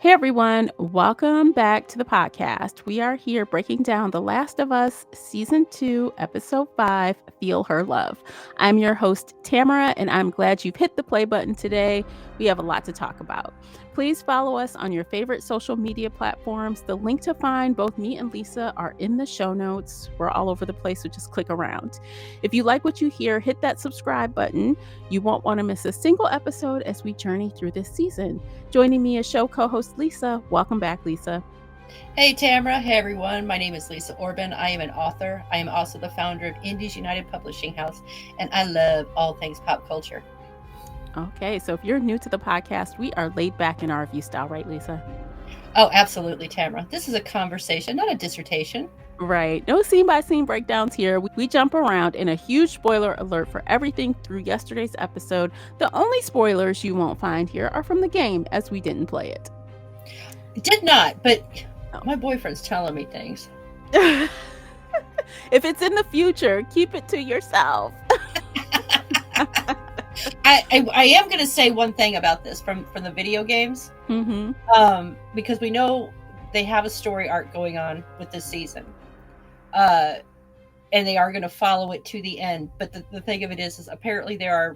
Hey everyone, welcome back to the podcast. We are here breaking down The Last of Us Season 2, Episode 5, Feel Her Love. I'm your host, Tamara, and I'm glad you've hit the play button today. We have a lot to talk about. Please follow us on your favorite social media platforms. The link to find both me and Lisa are in the show notes. We're all over the place, so just click around. If you like what you hear, hit that subscribe button. You won't want to miss a single episode as we journey through this season. Joining me is show co-host Lisa. Welcome back, Lisa. Hey Tamara, hey everyone. My name is Lisa Orban. I am an author. I am also the founder of Indies United Publishing House, and I love all things pop culture. Okay, so if you're new to the podcast, we are laid back in our review style, right, Lisa? Oh, absolutely, Tamara. This is a conversation, not a dissertation. Right. No scene by scene breakdowns here. We jump around in a huge spoiler alert for everything through yesterday's episode. The only spoilers you won't find here are from the game, as we didn't play it. Did not, but my boyfriend's telling me things. If it's in the future, keep it to yourself. I am going to say one thing about this from the video games, because we know they have a story arc going on with this season, and they are going to follow it to the end. But the thing of it is apparently there are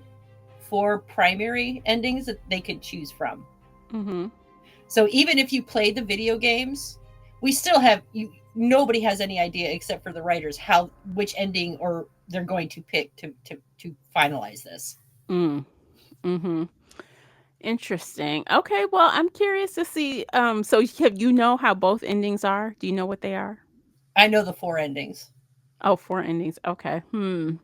4 primary endings that they could choose from. So even if you played the video games, we still have nobody has any idea except for the writers which ending or they're going to pick to finalize this. Interesting. Okay, well, I'm curious to see. So have you know how both endings are? Do you know what they are? I know the 4 endings. Oh, 4 endings. Okay. Do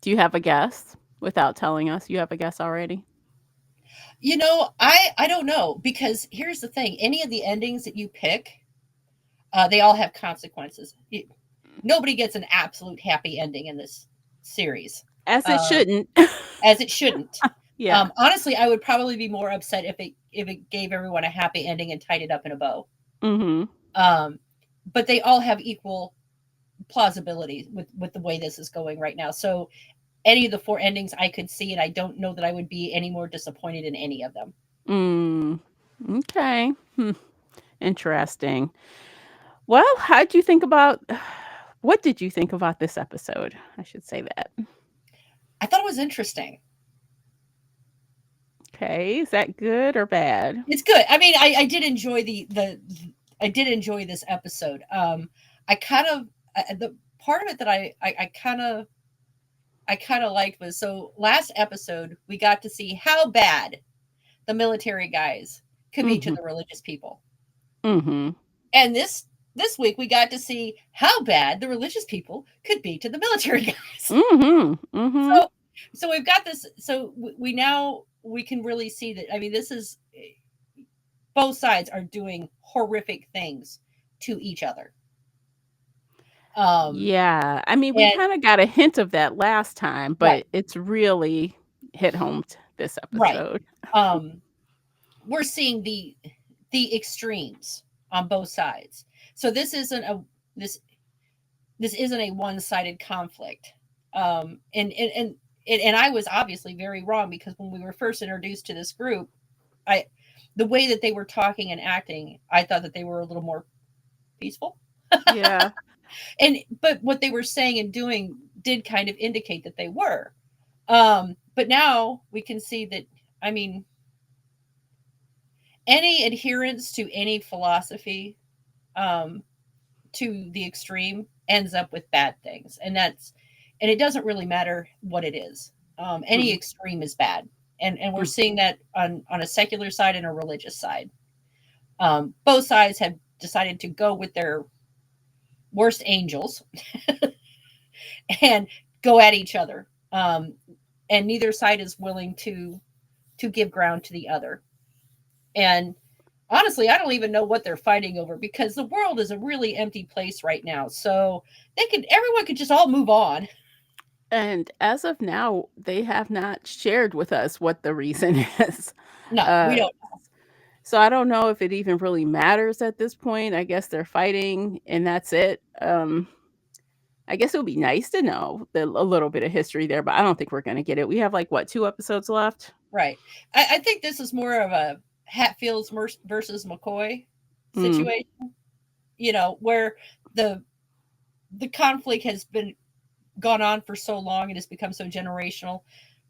you have a guess without telling us? You have a guess already? I don't know, because here's the thing. Any of the endings that you pick, they all have consequences. Nobody gets an absolute happy ending in this series. As it shouldn't. As it shouldn't. Yeah. Honestly, I would probably be more upset if it gave everyone a happy ending and tied it up in a bow. But they all have equal plausibility with the way this is going right now. So any of the 4 endings I could see, and I don't know that I would be any more disappointed in any of them. Okay. Interesting. Well, what did you think about this episode? I should say that. I thought it was interesting. Okay. Is that good or bad? It's good. I mean, I did enjoy I did enjoy this episode. I kind of the part of it that I kind of liked was, so last episode we got to see how bad the military guys could be to the religious people. And this week we got to see how bad the religious people could be to the military guys. So we've got this. So we can really see that. I mean, this is, both sides are doing horrific things to each other. Yeah. I mean, we kind of got a hint of that last time, but it's really hit home this episode. Right. We're seeing the extremes on both sides. So this isn't a one-sided conflict. And I was obviously very wrong, because when we were first introduced to this group, the way that they were talking and acting, I thought that they were a little more peaceful. Yeah. But what they were saying and doing did kind of indicate that they were. But now we can see that, I mean, any adherence to any philosophy, to the extreme, ends up with bad things. And it doesn't really matter what it is. Any extreme is bad. And we're seeing that on a secular side and a religious side. Both sides have decided to go with their worst angels and go at each other. And neither side is willing to give ground to the other. And honestly, I don't even know what they're fighting over, because the world is a really empty place right now. So everyone could just all move on. And as of now, they have not shared with us what the reason is. No, we don't know. So I don't know if it even really matters at this point. I guess they're fighting and that's it. I guess it would be nice to know a little bit of history there, but I don't think we're going to get it. We have 2 episodes left? Right. I think this is more of Hatfields versus McCoy Mm, situation, where the the conflict has been gone on for so long and has become so generational.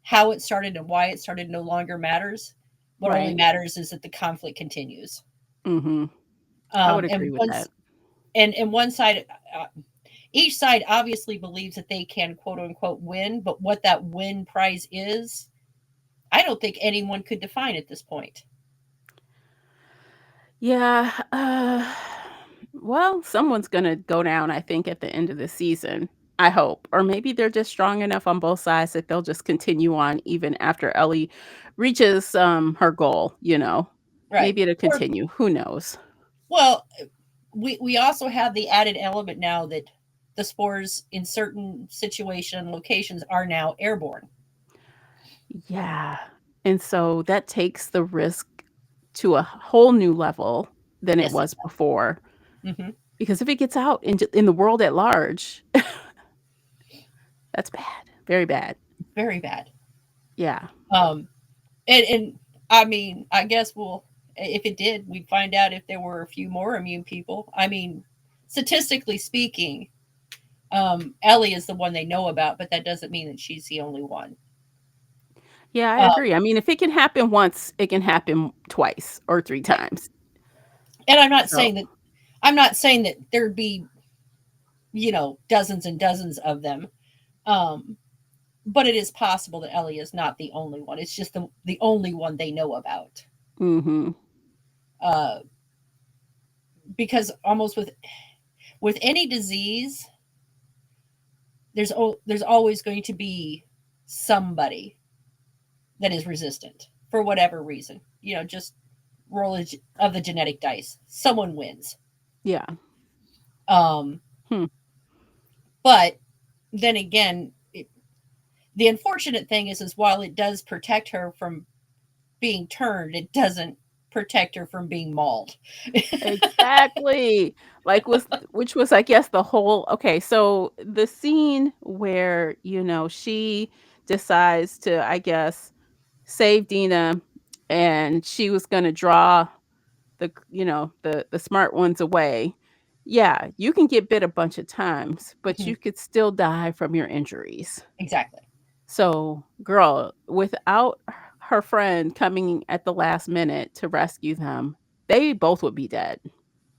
How it started and why it started no longer matters. What only right. matters is that the conflict continues. Mhm. I would agree And with that. once and one side, each side obviously believes that they can quote unquote win, but what that win prize is, I don't think anyone could define at this point. Yeah, well, someone's gonna go down, I think, at the end of the season, I hope. Or maybe they're just strong enough on both sides that they'll just continue on even after Ellie reaches, her goal, you know? Right. Maybe it'll Or continue, who knows? well, we also have the added element now that the spores in certain situation locations are now airborne. Yeah, and so that takes the risk to a whole new level than it Yes, it was before, does. Hmm. because if it gets out in the world at large, that's bad, very bad. Very bad. Yeah. Um, and I mean, I guess if it did, we'd find out if there were a few more immune people. I mean, statistically speaking, Ellie is the one they know about, but that doesn't mean that she's the only one. Yeah, I Uh, agree. I mean, if it can happen once, it can happen twice or 3 right. times. And So I'm not saying that there'd be dozens and dozens of them. Um, but it is possible that Ellie is not the only one. It's just the only one they know about. mhm. Uh, because almost with any disease, there's always going to be somebody that is resistant for whatever reason. Just roll of the genetic dice. Someone wins. Yeah. Um, Hmm. but then again, the unfortunate thing is while it does protect her from being turned, it doesn't protect her from being mauled. Exactly. Like, which was, I guess, the whole okay, so the scene where, she decides to, I guess, save Dina, and she was gonna draw the smart ones away. Yeah, you can get bit a bunch of times, but Mhm. you could still die from your injuries. Exactly. So, girl, without her friend coming at the last minute to rescue them, they both would be dead.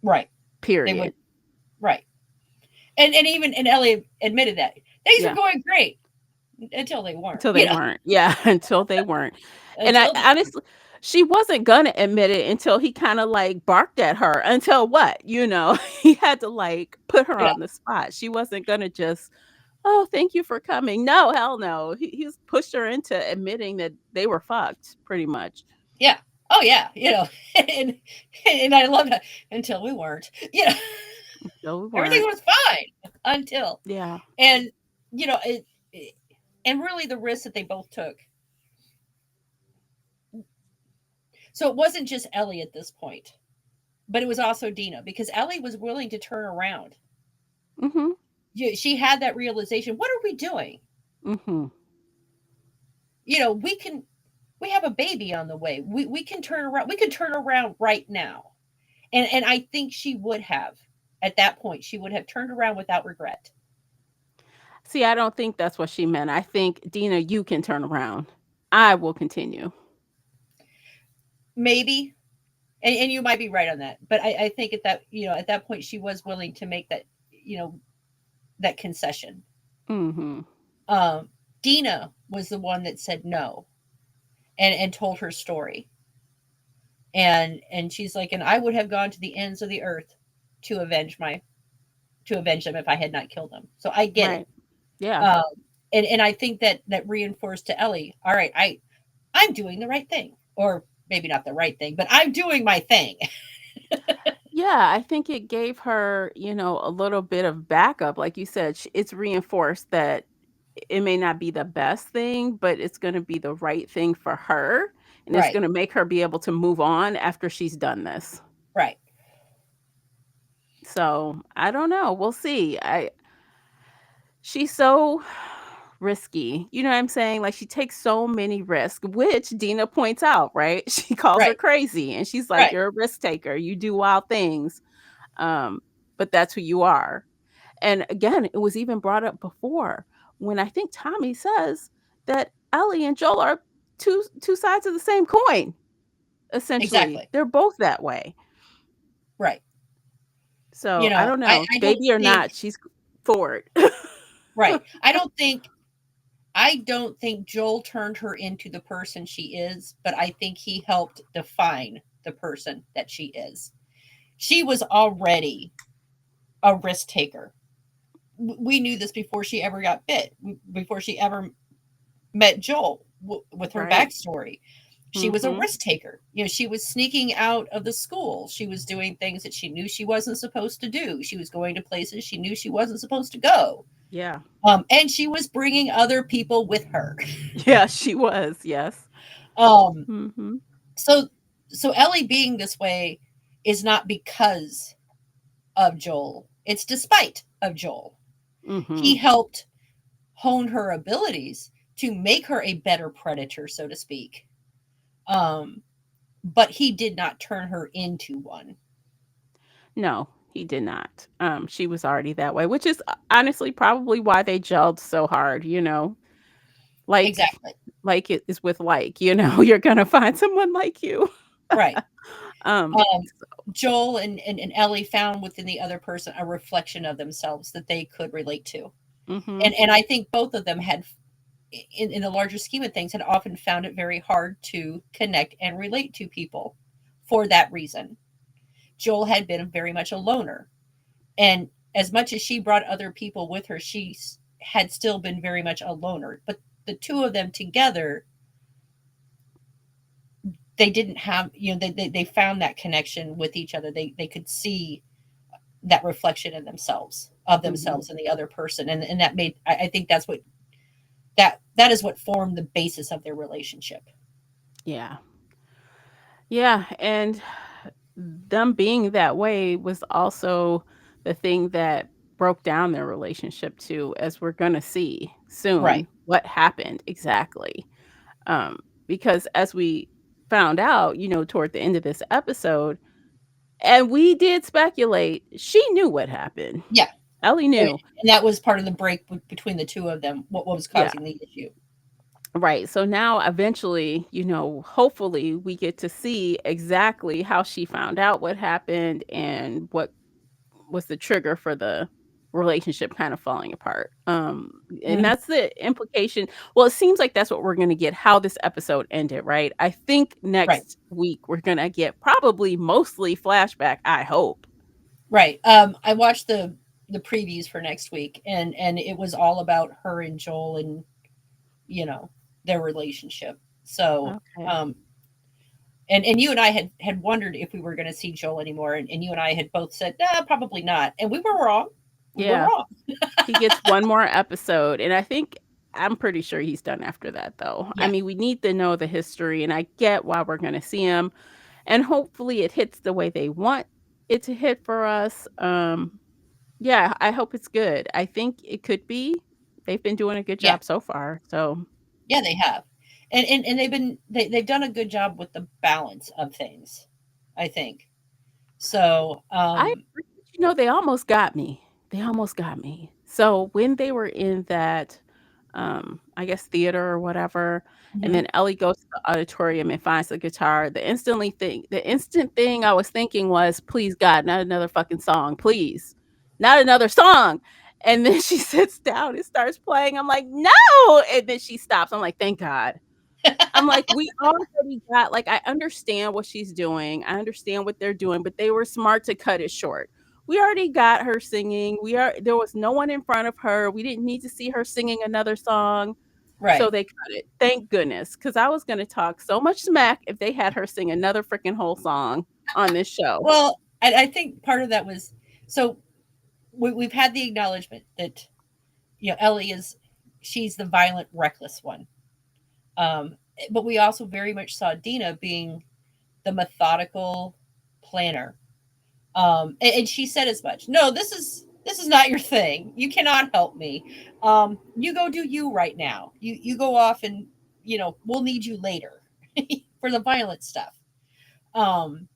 Right. They would. Period. Right. And even and Ellie admitted that things were Yeah, going great until they weren't. until they weren't. Yeah, until they weren't. And I Until they weren't. honestly she wasn't gonna admit it until he kinda, like, barked at her. Until what? He had to, like, put her Yeah. on the spot. She wasn't gonna just, "Oh, thank you for coming." No, hell no. He's pushed her into admitting that they were fucked, pretty much. Yeah. Oh yeah. And and I love that until we weren't. No, we Everything weren't. was fine until Yeah. and it and really the risk that they both took. So it wasn't just Ellie at this point, but it was also Dina because Ellie was willing to turn around. Mhm. She had that realization. What are we doing? Mhm. We can we have a baby on the way. We can turn around. We can turn around right now. And I think she would have at that point. She would have turned around without regret. See, I don't think that's what she meant. I think, "Dina, you can turn around. I will continue." Maybe, and you might be right on that. But I think at that point she was willing to make you know that concession. Mhm. Um, Dina was the one that said no and told her story. And she's like, and I would have gone to the ends of the earth to to avenge them if I had not killed them. So I get it. Right. Yeah. Um, and I think that reinforced to Ellie, all right, I'm doing the right thing, or maybe not the right thing, but I'm doing my thing. Yeah, I think it gave her, a little bit of backup. Like you said, it's reinforced that it may not be the best thing, but it's gonna be the right thing for her, and it's Right, gonna make her be able to move on after she's done this. right. So, I don't know, we'll see. She's so risky. You know what I'm saying? Like she takes so many risks, which Dina points out, right? She calls her Right. crazy and she's like, Right. "You're a risk taker. You do wild things." Um, but that's who you are. And again, it was even brought up before when I think Tommy says that Ellie and Joel are two sides of the same coin, essentially. Exactly. They're both that way. Right. So I don't know, I don't baby or think not, she's forward. right. I don't think Joel turned her into the person she is, but I think he helped define the person that she is. She was already a risk taker. We knew this before she ever got bit, before she ever met Joel with her Right. backstory. She was a Mhm. risk taker. She was sneaking out of the school. She was doing things that she knew she wasn't supposed to do. She was going to places she knew she wasn't supposed to go. Yeah. And she was bringing other people with her. Yeah, she was. Yes. Um, Mhm. so, so Ellie being this way is not because of Joel. It's despite of Joel. He Mhm. helped hone her abilities to make her a better predator, so to speak. Um, but he did not turn her into one. No, he did not. She was already that way, which is honestly probably why they gelled so hard, you know. Like Exactly. like it is with like, you know, you're gonna find someone like you. Right. Um, Um, Joel and Ellie found within the other person a reflection of themselves that they could relate to. mhm. And I think both of them had in the larger scheme of things had often found it very hard to connect and relate to people for that reason. Joel had been very much a loner. And as much as she brought other people with her, she had still been very much a loner. But the two of them together, they didn't have, they found that connection with each other. They could see that reflection in themselves, of Mhm. themselves and the other person. And that made, I think that's what, that is what formed the basis of their relationship. Yeah. Yeah, and them being that way was also the thing that broke down their relationship too, as we're gonna see Right. soon what happened exactly. Because as we found out, you know, toward the end of this episode, and we did speculate, she knew what happened. Yeah. Ellie And knew. that was part of the break between the two of them, what was Yeah. causing the issue. Right. So now eventually, you know, hopefully we get to see exactly how she found out what happened and what was the trigger for the relationship kind of falling apart. And Mhm. that's the implication. Well, it seems like that's what we're going to get how this episode ended, right? I think Right. next week we're going to get probably mostly flashback, I hope. Right. I watched the previews for next week, and it was all about her and Joel and you know their relationship. So, Okay. um, and you and I had wondered if we were going to see Joel anymore, and you and I had both said, nah, probably not, and we were wrong. We were Yeah. wrong. He gets one more episode, and I think I'm pretty sure he's done after that, though. I Yeah. mean, we need to know the history, and I get why we're gonna see him, and hopefully it hits the way they want it to hit for us. Yeah, I hope it's good. I think it could be. They've been doing a good Yeah. job so far, so Yeah. They have, and they've done a good job with the balance of things. I think so. I agree, but, you know, they almost got me. They almost got me. So when they were in that, I guess theater or whatever, and Mhm. then Ellie goes to the auditorium and finds the guitar, the instant thing I was thinking was, "Please God, not another fucking song, please. Not another song." And then she sits down and starts playing. I'm like, "No!" And then she stops. I'm like, "Thank God." I'm like, "We already got like, I understand what she's doing. I understand what they're doing, but they were smart to cut it short. We already got her singing. There was no one in front of her. We didn't need to see her singing another song, so Right. they cut it. Thank goodness, because I was gonna talk so much smack if they had her sing another freaking whole song on this show. Well, I think part of that was so we've had the acknowledgement that Ellie is she's the violent, reckless one. But we also very much saw Dina being the methodical planner. And she said as much. No, this is This is not your thing. You cannot help me. You go do you right now. You go off and we'll need you later for the violent stuff. Um,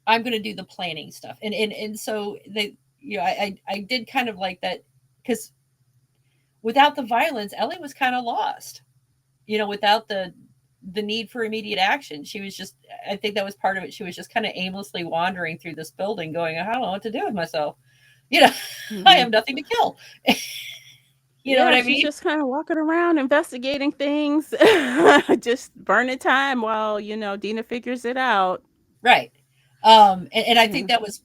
I'm going to do the planning stuff, and so I did kind of like that because without the violence, Ellie was kind of lost. Without the need for immediate action, she was just. I think that was part of it. She was just kind of aimlessly wandering through this building, going, "I don't know what to do with myself." You know, I Mhm. have nothing to kill. You know what Yeah, I she's mean? just kind of walking around investigating things, just burning time while, Dina figures it out. Right. And I think Yeah. that was,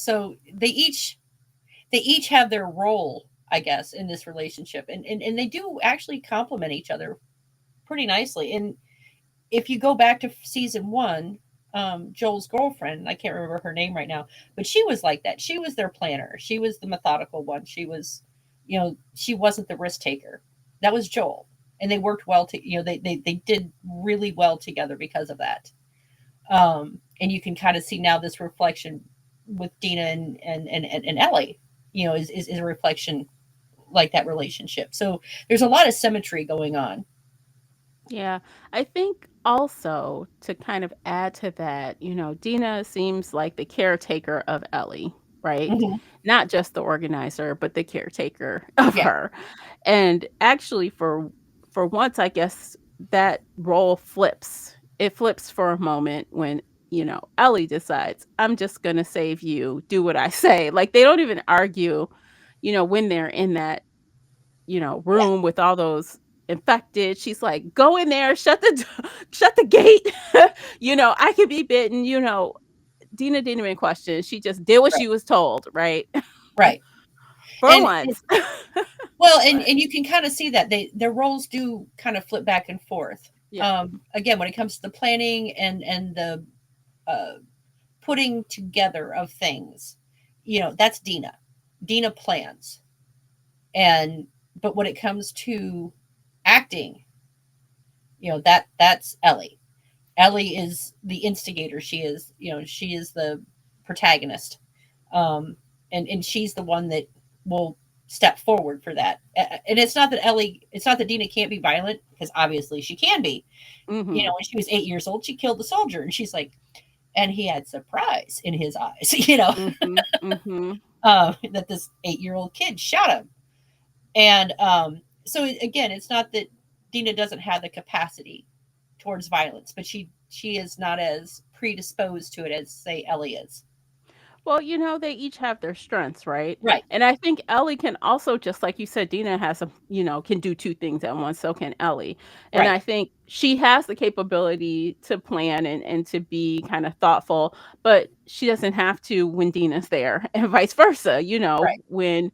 so they each have their role, I guess, in this relationship, and they do actually complement each other pretty nicely. And if you go back to season one, Joel's girlfriend, I can't remember her name right now, but she was like that. She was their planner. She was the methodical one. She wasn't the risk taker. That was Joel. And they worked well they did really well together because of that. And you can kind of see now this reflection with Dina and Ellie, is a reflection like that relationship. So there's a lot of symmetry going on. Yeah, I think also to kind of add to that, Dina seems like the caretaker of Ellie, right? Hmm. Not just the organizer, but the caretaker of Yeah. her. And actually for once, I guess that role flips. It flips for a moment when, Ellie decides, I'm just going to save you, do what I say. Like they don't even argue, when they're in that Yeah. room with all those infected. She's like, "Go in there, shut the shut the gate." I could be bitten, Dina didn't even question. She just did what Right. she was told, right? Right. For And once. well, and But and you can kind of see that their roles do kind of flip back and forth. yeah. Again, when it comes to the planning and the uh, putting together of things, that's Dina. Dina plans, and but when it comes to acting, that's Ellie. Ellie is the instigator. She is the protagonist, um, and she's the one that will step forward for that. And it's not that Dina can't be violent because obviously she can be. Mhm. When she was 8 years old, she killed the soldier, and she's like, and he had surprise in his eyes, Mhm. Mhm. that this 8-year-old kid shot him. And so again, it's not that Dina doesn't have the capacity towards violence, but she is not as predisposed to it as say Ellie is. Well, they each have their strengths, right? Right, And I think Ellie can also, just like you said, Dina has can do two things at once, so can Ellie. And right, I think she has the capability to plan and to be kind of thoughtful, but she doesn't have to when Dina's there, and vice versa, right, when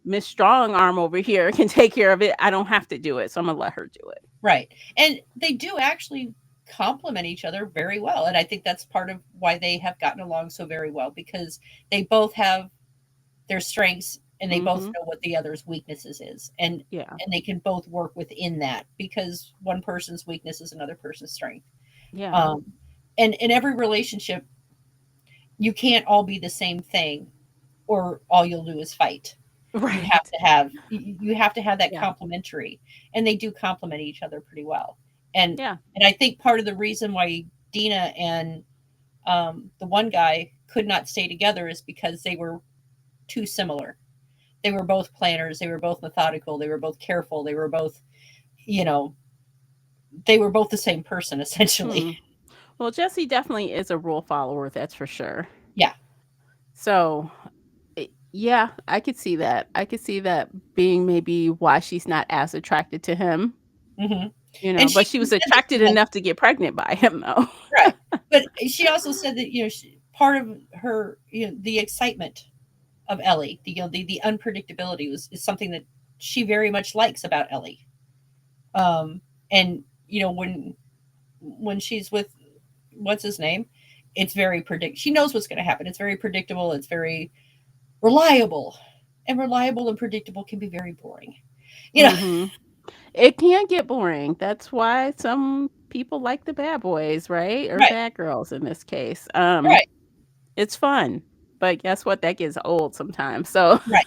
Miss Strong Arm over here can take care of it. I don't have to do it. So I'm gonna let her do it. right. And they do actually complement each other very well. And I think that's part of why they have gotten along so very well because they both have their strengths and they both Mhm. know what the other's weaknesses is. Yeah. And they can both work within that because one person's weakness is another person's strength. Yeah. Um, and in every relationship, you can't all be the same thing or all you'll do is fight. Right. You have to have that Yeah. complementary, and they do complement each other pretty well. And Yeah. and I think part of the reason why Dina and the one guy could not stay together is because they were too similar. They were both planners. They were both methodical. They were both careful. You know, they were both the same person essentially. Hmm. Well, Jessie definitely is a rule follower, that's for sure. Yeah. So, yeah, I could see that. I could see that being maybe why she's not as attracted to him, Hmm. And she but she was said that attracted she has enough to get pregnant by him, though. right, but she also said that part of her the excitement of Ellie, the unpredictability is something that she very much likes about Ellie. And when she's with what's his name, it's very predict. She knows what's going to happen. It's very predictable. It's very reliable, and reliable and predictable can be very boring. You know, Hmm. It can get boring. That's why some people like the bad boys, right? Or right, bad girls in this case. right. It's fun. but guess what? That gets old sometimes. So, Right.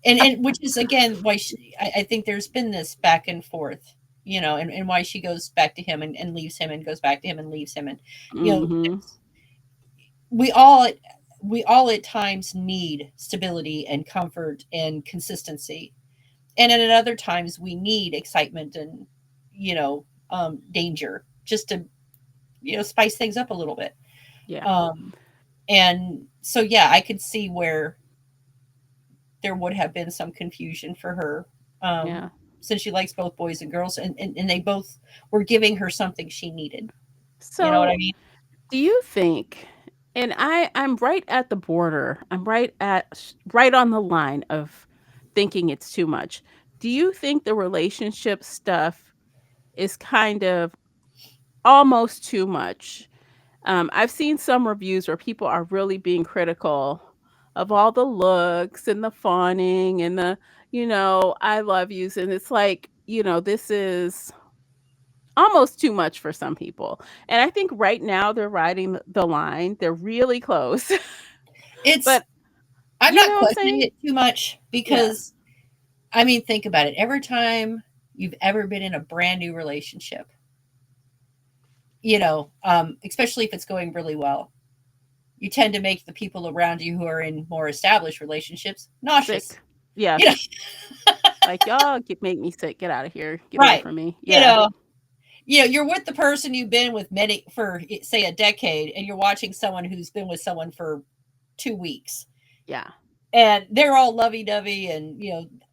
And which is again why I think there's been this back and forth, and why she goes back to him and leaves him and goes back to him and leaves him. And, hmm we all we all at times need stability and comfort and consistency. And then at other times we need excitement and, danger just to, spice things up a little bit. yeah, Um, and so, yeah, I could see where there would have been some confusion for her, yeah. since she likes both boys and girls, and they both were giving her something she needed. You know what I So, mean? do you think? And I'm right at the border. I'm right on the line of thinking it's too much. Do you think the relationship stuff is kind of almost too much? I've seen some reviews where people are really being critical of all the looks and the fawning and I love yous. And it's like, this is almost too much for some people. And I think right now they're riding the line. They're really close. It's But I'm you know not what I'm questioning saying? it too much Yeah. because, I mean, think about it. Every time you've ever been in a brand new relationship, especially if it's going really well, you tend to make the people around you who are in more established relationships nauseous. Sick. You know, Yes. Like, y'all make me sick. Get out of here. Get away right? from me. You Yeah. know, you're with the person you've been with many for say a decade, and you're watching someone who's been with someone for 2 weeks, Yeah. and they're all lovey-dovey, and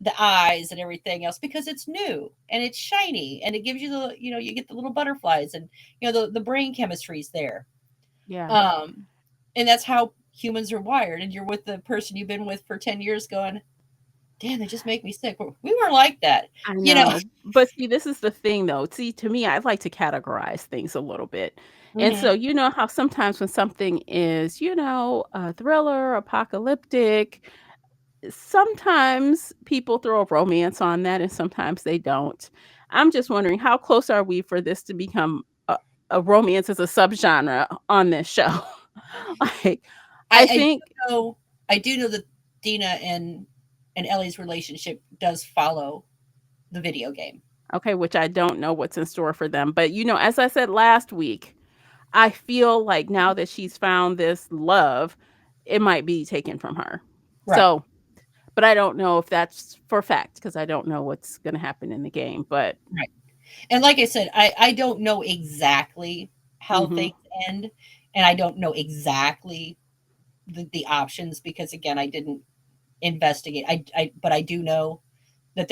the eyes and everything else because it's new and it's shiny and it gives you you get the little butterflies, and the brain chemistry's there. Yeah. um and that's how humans are wired, and you're with the person you've been with for 10 years going, damn, they just make me sick. We were like that, I you know. know. But see, this is the thing though. See, to me, I like to categorize things a little bit. And so, Hmm. you know how sometimes when something is, a thriller, apocalyptic, sometimes people throw a romance on that and sometimes they don't. I'm just wondering how close are we for this to become a romance as a subgenre on this show? Like, I I think, know I do know that Dina and Ellie's relationship does follow the video game. okay, which I don't know what's in store for them. But, as I said last week, I feel like now that she's found this love, it might be taken from her. Right. So, but I don't know if that's for fact because I don't know what's going to happen in the game. But Right. And like I said, I don't know exactly how mhm, things end, and I don't know exactly the options because again, I didn't investigate. But I do know that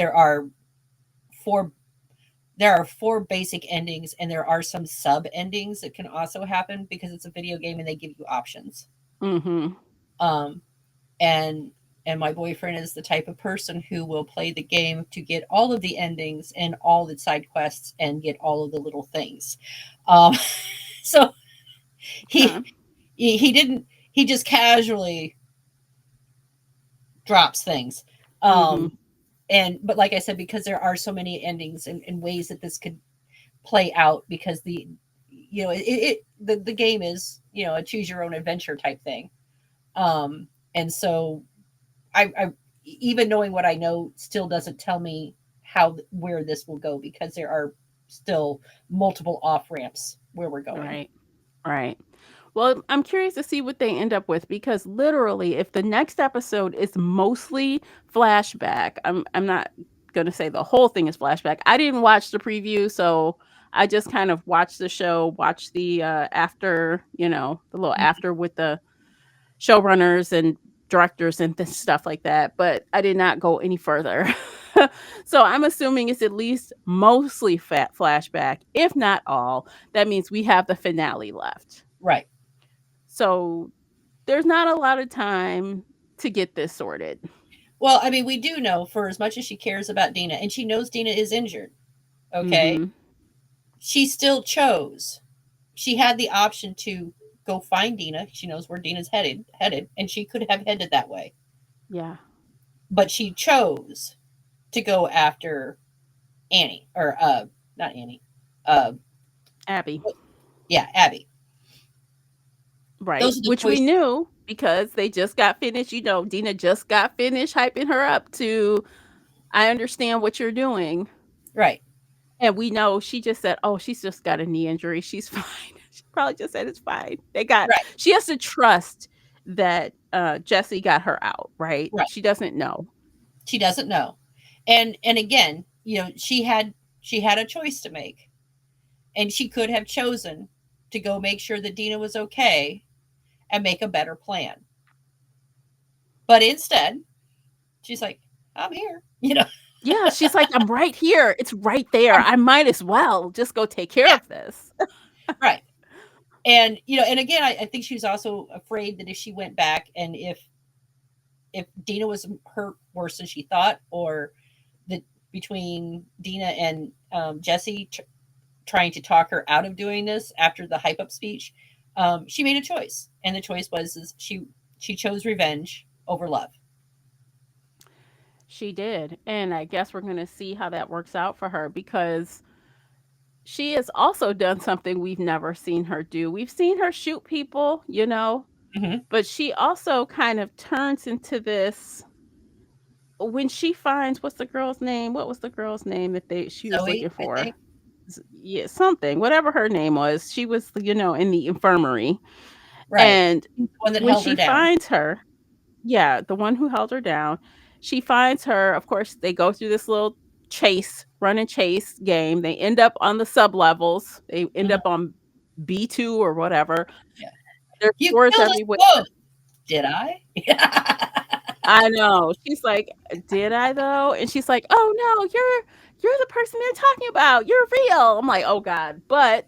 four there are four basic endings, and there are some sub endings that can also happen because it's a video game and they give you options. mhm, Um, and my boyfriend is the type of person who will play the game to get all of the endings and all the side quests and get all of the little things. Um, so he huh, he didn't he just casually drops things. mhm, Um, and but like I said, because there are so many endings and ways that this could play out, because the game is a choose your own adventure type thing. And so I even knowing what I know still doesn't tell me where this will go because there are still multiple off ramps where we're going. right, right. Well, I'm curious to see what they end up with because literally, if the next episode is mostly flashback, I'm not gonna say the whole thing is flashback. I didn't watch the preview, so I just kind of watched the show, watched the after, the little after with the showrunners and directors and stuff like that, but I did not go any further. So I'm assuming it's at least mostly fat flashback, if not all. That means we have the finale left. Right. So there's not a lot of time to get this sorted. Well, I mean, we do know, for as much as she cares about Dina and she knows Dina is injured, okay, Mhm. she still chose. She had the option to go find Dina. She knows where Dina's headed, and she could have headed that way. Yeah. But she chose to go after Annie, or not Annie. Uh Abby. yeah, Abby. Right. Those are the Which we choices. knew. because they just got finished. Dina just got finished hyping her up to, I understand what you're doing. Right. And we know she just said, oh, she's just got a knee injury. She's fine. She probably just said it's fine. Right. She has to trust that Jesse got her out, right? Right. She doesn't know. She doesn't know. And again, she had a choice to make. And she could have chosen to go make sure that Dina was okay and make a better plan. But instead, she's like, I'm here. Yeah, she's like, I'm right here. It's right there. I might as well just go take care Yeah, of this. right. And again, I think she was also afraid that if she went back and if Dina was hurt worse than she thought, or that between Dina and Jesse trying to talk her out of doing this after the hype up speech, she made a choice, and the choice was she chose revenge over love. She did. And I guess we're going to see how that works out for her because she has also done something we've never seen her do. We've seen her shoot people, Hmm. but she also kind of turns into this when she finds what's the girl's name? What was the girl's name that she was Zoe, looking I for? think. Yeah, something, whatever her name was. She was, in the infirmary. Right. And The one that when held her she down. finds her, yeah, the one who held her down, she finds her. Of course, they go through this little run and chase game. They end up on the sub levels. They end Mhm. up on B2 or whatever. Yeah. There's You doors killed us everywhere. both. Did I? I know. She's like, "Did I though?" And she's like, "Oh no, you're the person they're talking about. You're real." I'm like, "Oh God." But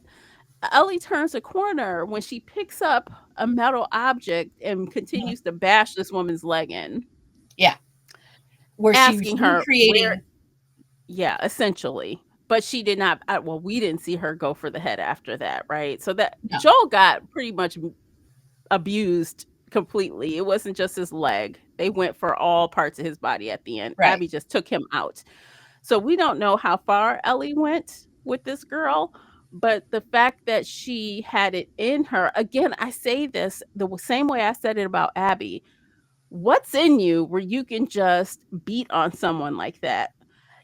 Ellie turns a corner when she picks up a metal object and Mhm. continues to bash this woman's leg in, Yeah. Where she was asking her where, recreating. yeah, essentially. But she did not, well, we didn't see her go for the head after that, right? So that No. Joel got pretty much abused completely. It wasn't just his leg. They went for all parts of his body at the end. Right. Abby just took him out. So we don't know how far Ellie went with this girl, but the fact that she had it in her, again, I say this the same way I said it about Abby. What's in you where you can just beat on someone like that?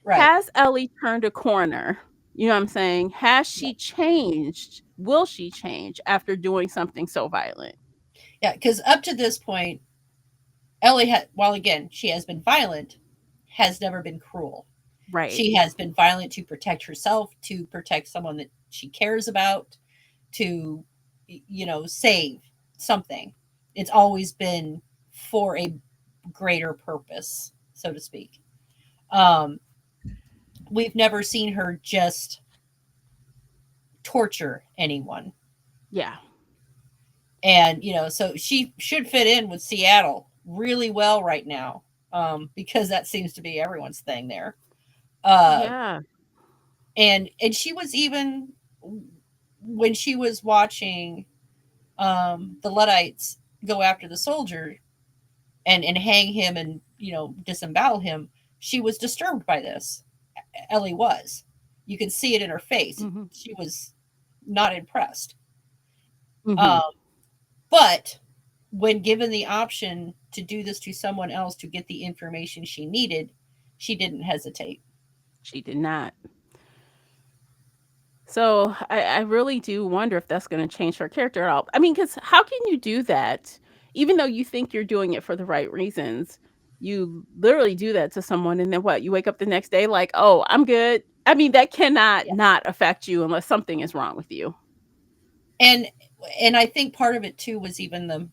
Right. Has Ellie turned a corner? You know what I'm saying? Has Yeah. she changed? Will she change after doing something so violent? Yeah. Because up to this point, Ellie had, while again, she has been violent, has never been cruel. Right. She has been violent to protect herself, to protect someone that she cares about, to, save something. It's always been for a greater purpose, so to speak. Um, we've never seen her just torture anyone. Yeah. And, so she should fit in with Seattle really well right now, because that seems to be everyone's thing there. Uh, Yeah. and she was even when she was watching the Luddites go after the soldier and hang him and disembowel him, she was disturbed by this. Ellie was. You could see it in her face. Mhm. She was not impressed. Um, Mhm. but when given the option to do this to someone else to get the information she needed, she didn't hesitate. She did not. So I really do wonder if that's going to change her character at all. I mean, because how can you do that, even though you think you're doing it for the right reasons? You literally do that to someone, and then what? You wake up the next day like, oh, I'm good. I mean, that cannot Yeah. not affect you unless something is wrong with you. And and I think part of it too was even the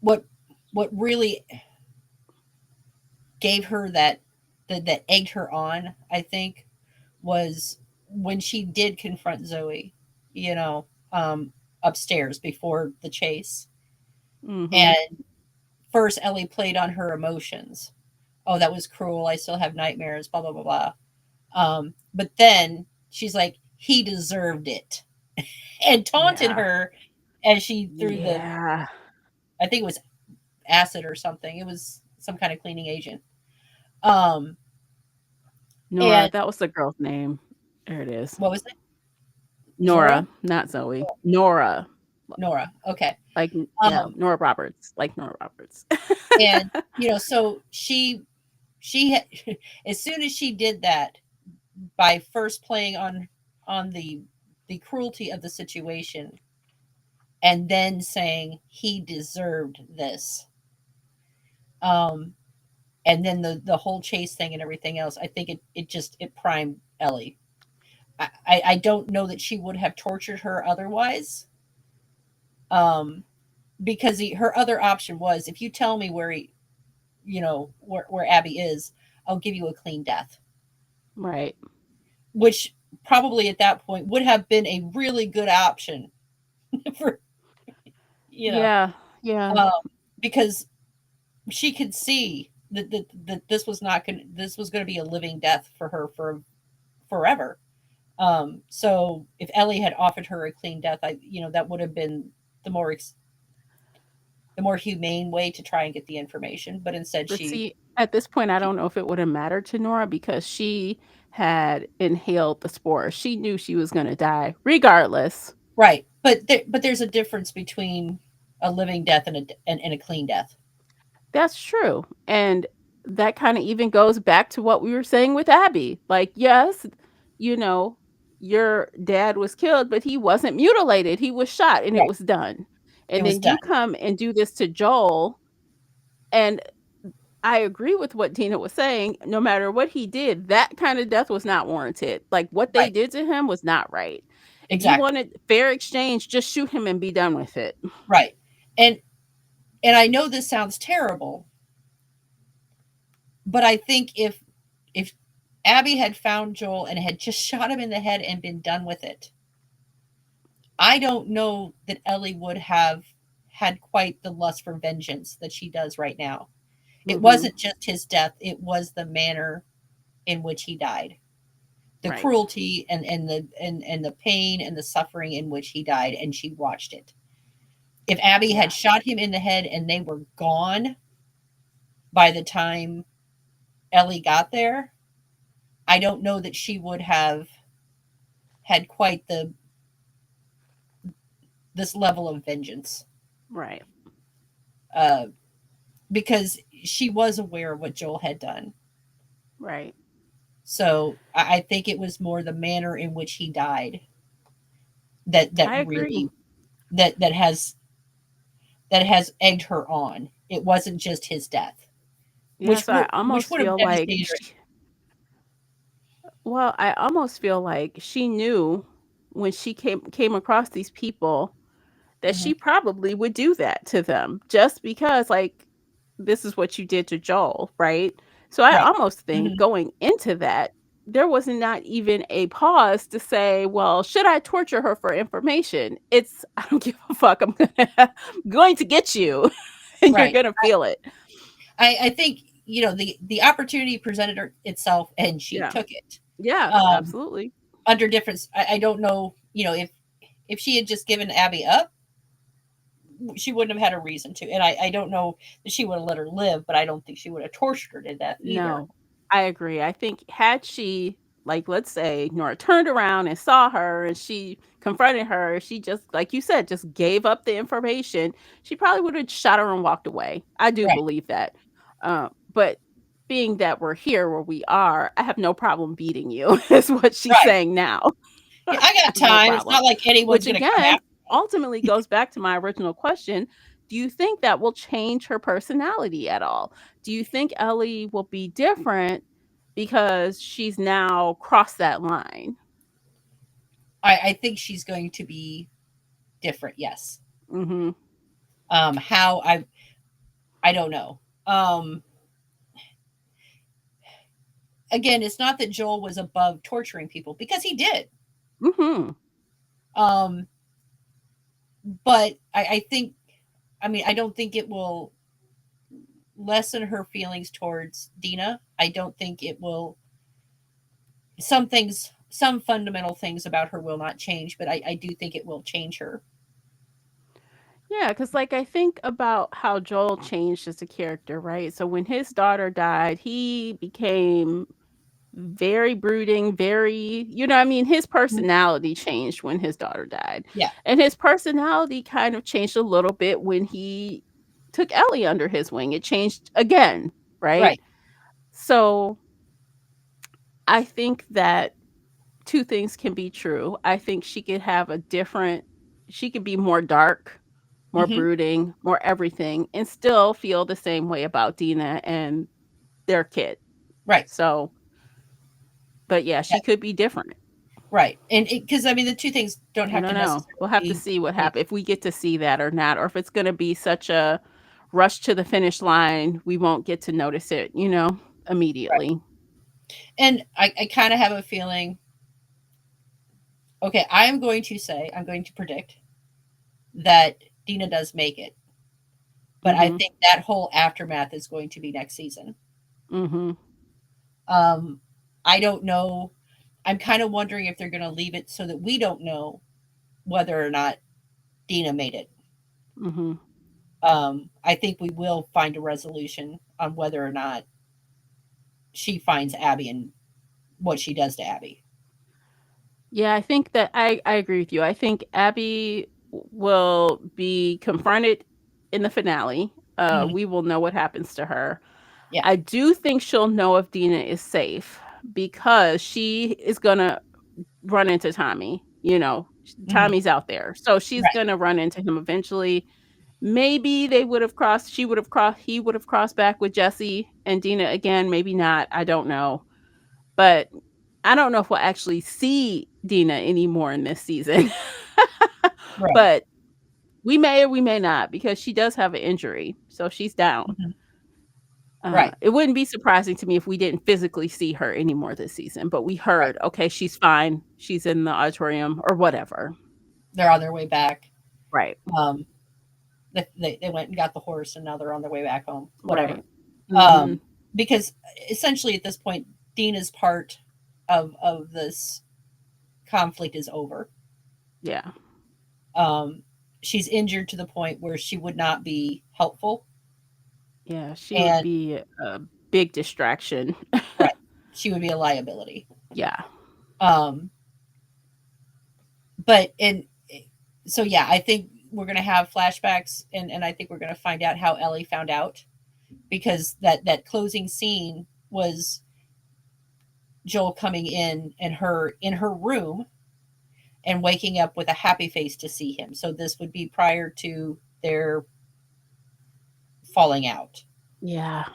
what what really gave her that egged her on, I think, was when she did confront Zoe, you know, upstairs before the chase. Hmm. And first Ellie played on her emotions. Oh, that was cruel. I still have nightmares, blah blah blah blah. But then she's like, he deserved it. And taunted Yeah. her as she threw the, Yeah. I think it was acid or something. It was some kind of cleaning agent. Um, Nora, and that was the girl's name. There it is. what was it? Zora? Nora, not Zoe. Nora. Nora. Okay. Like, yeah, Um, Nora Roberts, like Nora Roberts. and so as soon as she did that, by first playing on the cruelty of the situation, and then saying he deserved this, um, and then the whole chase thing and everything else, I think it primed Ellie. I don't know that she would have tortured her otherwise, um, because her other option was, if you tell me where Abby is, I'll give you a clean death, Right. which probably at that point would have been a really good option for you know Yeah. Yeah. um, because she could see that this was going to be a living death for her for forever. So if Ellie had offered her a clean death, that would have been the more the more humane way to try and get the information. But instead, But she, see, at this point, I she don't know if it would have mattered to Nora because she had inhaled the spore. She knew she was going to die regardless. right. But there's a difference between a living death and a clean death. That's true. And that kind of even goes back to what we were saying with Abby. Like, yes, you know, your dad was killed, but he wasn't mutilated. He was shot and it Right. was done. It And was then done. you come and do this to Joel. And I agree with what Tina was saying. No matter what he did, that kind of death was not warranted. Like, what they Right. did to him was not right. If you Exactly. wanted fair exchange, just shoot him and be done with it. Right. And and I know this sounds terrible, but I think if Abby had found Joel and had just shot him in the head and been done with it, I don't know that Ellie would have had quite the lust for vengeance that she does right now. It Hmm. wasn't just his death, it was the manner in which he died. The Right. cruelty and the pain and the suffering in which he died, and she watched it. If Abby Yeah. had shot him in the head and they were gone by the time Ellie got there, I don't know that she would have had quite the this level of vengeance, Right. uh, because she was aware of what Joel had done. Right. So I think it was more the manner in which he died that I agree. really that that has egged her on. It wasn't just his death, Yeah, so I which almost would have feel like devastated her. she, well, I almost feel like she knew when she came across these people that Hmm. she probably would do that to them just because like this is what you did to Joel, right? So I Right. almost think Hmm. going into that there was not even a pause to say, well, should I torture her for information? It's I don't give a fuck. I'm going to get you and you're Right. going to feel it. I think the opportunity presented itself and she Yeah. took it. Yeah, Um, absolutely. under different, I don't know, if she had just given Abby up, she wouldn't have had a reason to. And I don't know that she would have let her live, but I don't think she would have tortured her to death either. No, I agree. I think had she, like, let's say Nora turned around and saw her and she confronted her, she just, like you said, just gave up the information, she probably would have shot her and walked away. I do Right. believe that. But being that we're here where we are, I have no problem beating you, is what she's Right. saying now. Yeah, I got Have no time. It's problem. not like anyone's Which going to come again, after. ultimately goes back to my original question. Do you think that will change her personality at all? Do you think Ellie will be different because she's now crossed that line? I think she's going to be different. Yes. Mhm. How I don't know. Again, it's not that Joel was above torturing people because he did. Mhm. Um, but I think, I mean, I don't think it will lessen her feelings towards Dina. I don't think it will. Some fundamental things about her will not change, but I do think it will change her. Yeah, cuz like I think about how Joel changed as a character, right? So when his daughter died, he became very brooding, very, I mean, his Mhm. personality changed when his daughter died. Yeah. And his personality kind of changed a little bit when he took Ellie under his wing. It changed again, right? Right. So I think that two things can be true. I think she could be more dark, more Hmm. brooding, more everything, and still feel the same way about Dina and their kid. Right. So, but yeah, Yeah. she could be different. Right. And because I mean, the two things don't We have don't to know. necessarily We'll have to be see what mixed. happens if we get to see that or not, or if it's going to be such a rush to the finish line, we won't get to notice it, Right. immediately. And I kind of have a feeling. Okay, I'm going to predict that Dina does make it, but I Mhm. think that whole aftermath is going to be next season. Mhm. Um, I don't know. I'm kind of wondering if they're going to leave it so that we don't know whether or not Dina made it. Mhm. I think we will find a resolution on whether or not she finds Abby and what she does to Abby. Yeah, I think that I agree with you. I think Abby will be confronted in the finale. Mhm. We will know what happens to her. Yeah. I do think she'll know if Dina is safe because she is gonna run into Tommy. Mhm. Tommy's out there, so she's Right. gonna run into him eventually. Maybe they would have crossed. She would have crossed. He would have crossed back with Jesse and Dina again. Maybe not. I don't know. But I don't know if we'll actually see Dina anymore in this season. Right. But we may or we may not because she does have an injury, so she's down. Mhm. Right. It wouldn't be surprising to me if we didn't physically see her anymore this season, but we Right. heard, "Okay, she's fine. She's in the auditorium," or whatever. They're on their way back. Right. Um, they went and got the horse, and now they're on their way back home. Whatever. Right. Mhm. Um, because essentially at this point, Dina's part of this conflict is over. Yeah. Um, she's injured to the point where she would not be helpful, Yeah, she would and be a big distraction. right, she would be a liability. Yeah. Um, but in so yeah, I think we're gonna have flashbacks, and I think we're gonna find out how Ellie found out because that closing scene was Joel coming in and her in her room and waking up with a happy face to see him. So this would be prior to their falling out. Yeah.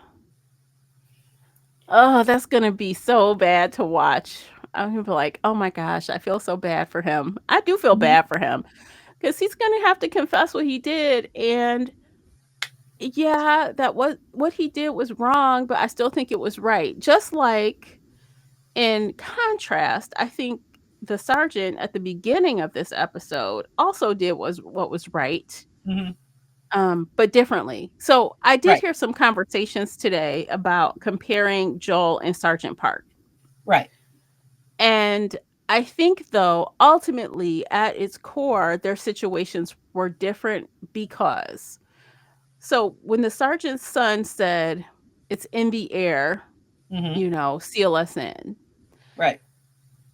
Oh, that's gonna be so bad to watch. I'm gonna be like, "Oh my gosh, I feel so bad for him." I do feel Mhm. bad for him because he's gonna have to confess what he did, and yeah, that what he did was wrong, but I still think it was right. Just like in contrast, I think the sergeant at the beginning of this episode also did was what was right, Mhm. but differently. So I did Right. hear some conversations today about comparing Joel and Sergeant Park. Right. And I think, though, ultimately, at its core, their situations were different because so when the sergeant's son said, "It's in the air, Mhm. seal us in," Right.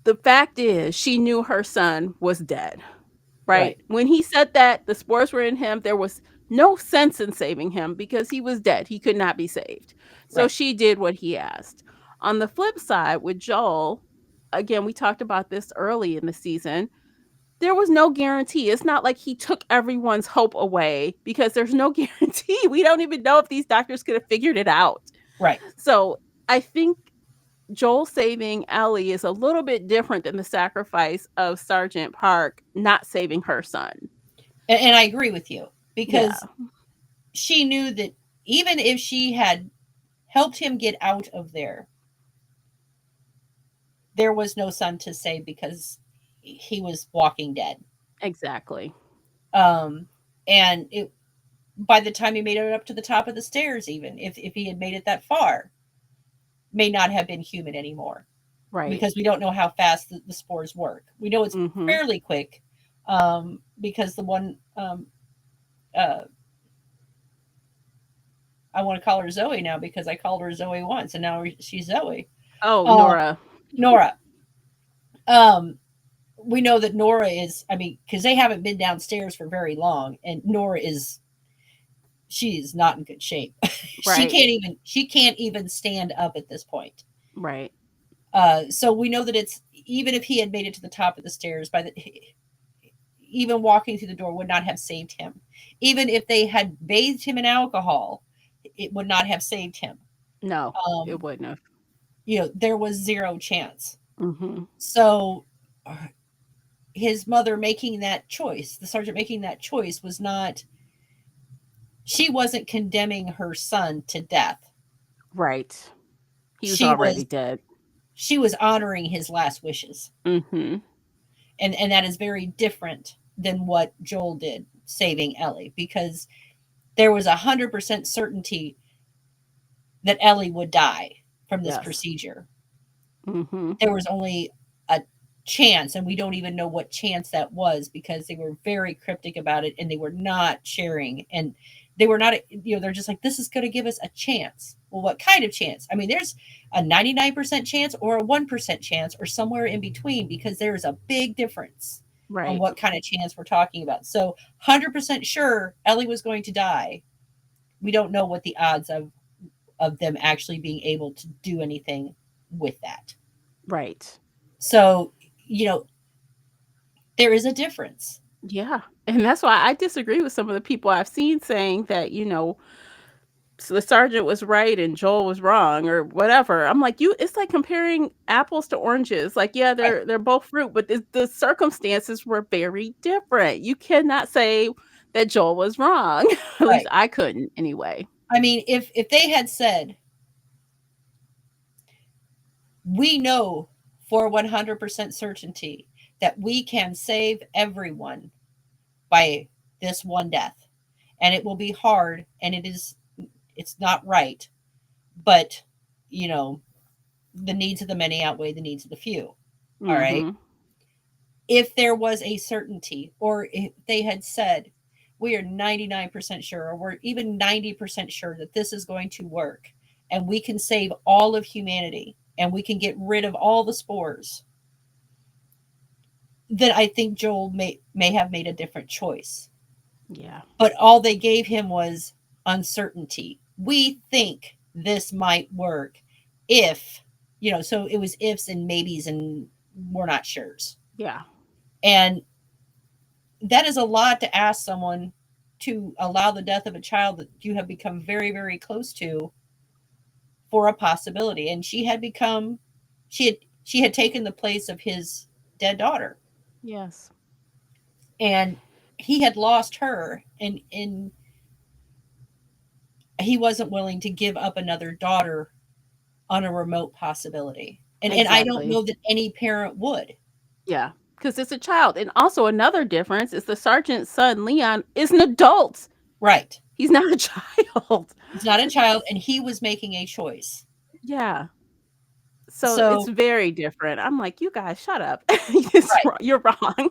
the fact is she knew her son was dead, right? Right. When he said that, the spores were in him, there was no sense in saving him because he was dead. He could not be saved. So Right. she did what he asked. On the flip side, with Joel, again, we talked about this early in the season. There was no guarantee. It's not like he took everyone's hope away because there's no guarantee. We don't even know if these doctors could have figured it out. Right. So I think Joel saving Ellie is a little bit different than the sacrifice of Sergeant Park not saving her son. And I agree with you Yeah, because she knew that even if she had helped him get out of there was no son to save because he was walking dead. exactly. Um, and it by the time he made it up to the top of the stairs, even if he had made it that far, may not have been human anymore Right. because we don't know how fast the spores work. We know it's Mhm. fairly quick because the one uh, I want to call her Zoe now because I called her Zoe once and now she's Zoe. Oh, Uh, Nora. Nora. Um, we know that Nora is, I mean, because they haven't been downstairs for very long, and Nora is, she is not in good shape. Right. She can't even stand up at this point. Right. So we know that it's, even if he had made it to the top of the stairs, by the, even walking through the door would not have saved him. Even if they had bathed him in alcohol, it would not have saved him. No, it Um, wouldn't have. there was zero chance. Mm-hmm. So uh, his mother making that choice, the sergeant making that choice, was not, she wasn't condemning her son to death. Right. He was She was already dead. she was honoring his last wishes. Mm-hmm. And that is very different than what Joel did saving Ellie, because there was 100% certainty that Ellie would die from this Yes. procedure. Mm-hmm. There was only a chance, and we don't even know what chance that was, because they were very cryptic about it and they were not sharing. And they were not, they're just like, this is going to give us a chance. Well, what kind of chance? I mean, there's a 99% chance or a 1% chance or somewhere in between, because there's a big difference on Right. what kind of chance we're talking about. So 100% sure Ellie was going to die. We don't know what the odds of them actually being able to do anything with that. Right. So, you know, there is a difference. Yeah. And that's why I disagree with some of the people I've seen saying that, so the sergeant was right and Joel was wrong or whatever. I'm like, it's like comparing apples to oranges. Like, yeah, Right. they're both fruit, but the circumstances were very different. You cannot say that Joel was wrong. At least Right. I couldn't anyway. I mean, if they had said, we know for 100% certainty that we can save everyone by this one death, and it will be hard, and it's not right, but you know, the needs of the many outweigh the needs of the few. All right. Mhm. If there was a certainty, or if they had said, we are 99% sure, or we're even 90% sure that this is going to work, and we can save all of humanity, and we can get rid of all the spores, then I think Joel may have made a different choice. Yeah. But all they gave him was uncertainty. We think this might work if, so it was ifs and maybes, and we're not sure's. Yeah. And that is a lot to ask someone, to allow the death of a child that you have become very, very close to, for a possibility. And she had taken the place of his dead daughter, Yes. and he had lost her, and he wasn't willing to give up another daughter on a remote possibility. And I don't Exactly. know that any parent would. Yeah. Because it's a child. And also another difference is the sergeant's son, Leon, is an adult. Right. He's not a child. He's not a child, and he was making a choice. Yeah. So it's So, very different. I'm like, you guys, shut up. right. You're wrong.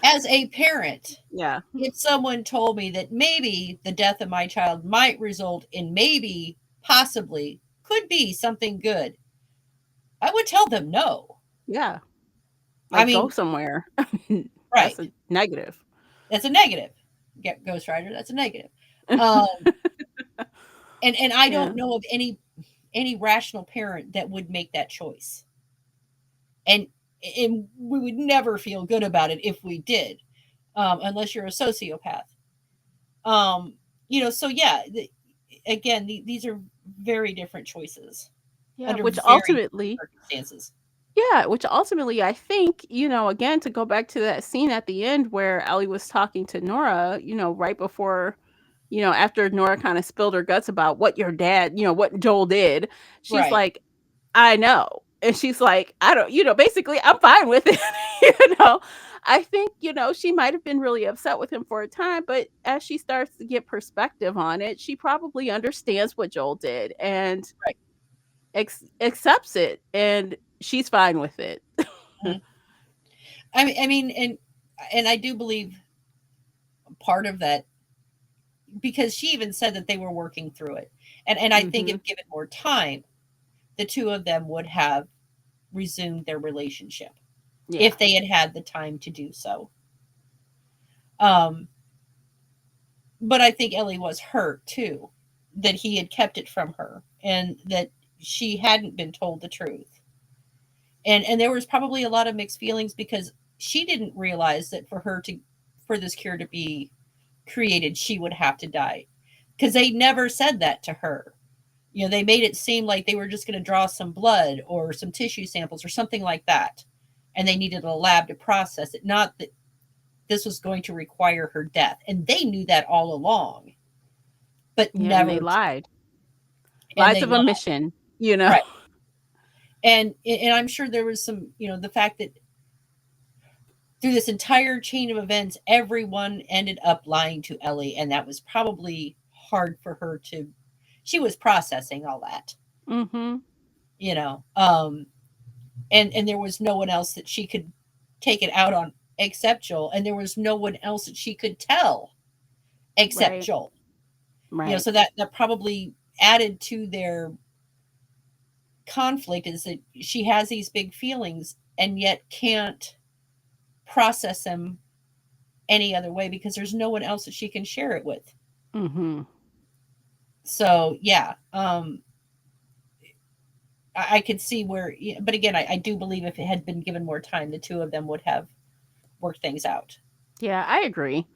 As a parent, Yeah. if someone told me that maybe the death of my child might result in, maybe, possibly, could be something good, I would tell them no. Yeah. I Like, go mean, somewhere. That's right. a negative. That's a negative. Get Ghost Rider, that's a negative. Um, and I Yeah. don't know of any rational parent that would make that choice. And we would never feel good about it if we did, unless you're a sociopath. Um, so yeah, again, these are very different choices Yeah, under which very ultimately different circumstances. I think, again, to go back to that scene at the end where Ellie was talking to Nora, right before, after Nora kind of spilled her guts about what your dad, what Joel did, she's Right. like, I know. And she's like, I don't, basically, I'm fine with it. you know, I think, she might have been really upset with him for a time, but as she starts to get perspective on it, she probably understands what Joel did and Right. accepts it. And she's fine with it. Mhm. I mean, and I do believe part of that, because she even said that they were working through it, and I think hmm if given more time, the two of them would have resumed their relationship Yeah. if they had had the time to do so. Um, but I think Ellie was hurt too, that he had kept it from her and that she hadn't been told the truth. And there was probably a lot of mixed feelings because she didn't realize that for this cure to be created, she would have to die. Because they never said that to her. You know, they made it seem like they were just going to draw some blood or some tissue samples or something like that. And they needed a lab to process it, not that this was going to require her death. And they knew that all along, but Yeah, and they never. lied. And Lies they of lied. omission, you know? Right. And I'm sure there was some, the fact that through this entire chain of events, everyone ended up lying to Ellie, and that was probably hard for her to. She was processing all that, Mm-hmm. you know, um, and there was no one else that she could take it out on except Joel, and there was no one else that she could tell except Right. Joel. Right. So that probably added to their conflict is that she has these big feelings and yet can't process them any other way because there's no one else that she can share it with. Mm-hmm. So yeah, I could see where, but again, I do believe if it had been given more time, the two of them would have worked things out. Yeah, I agree.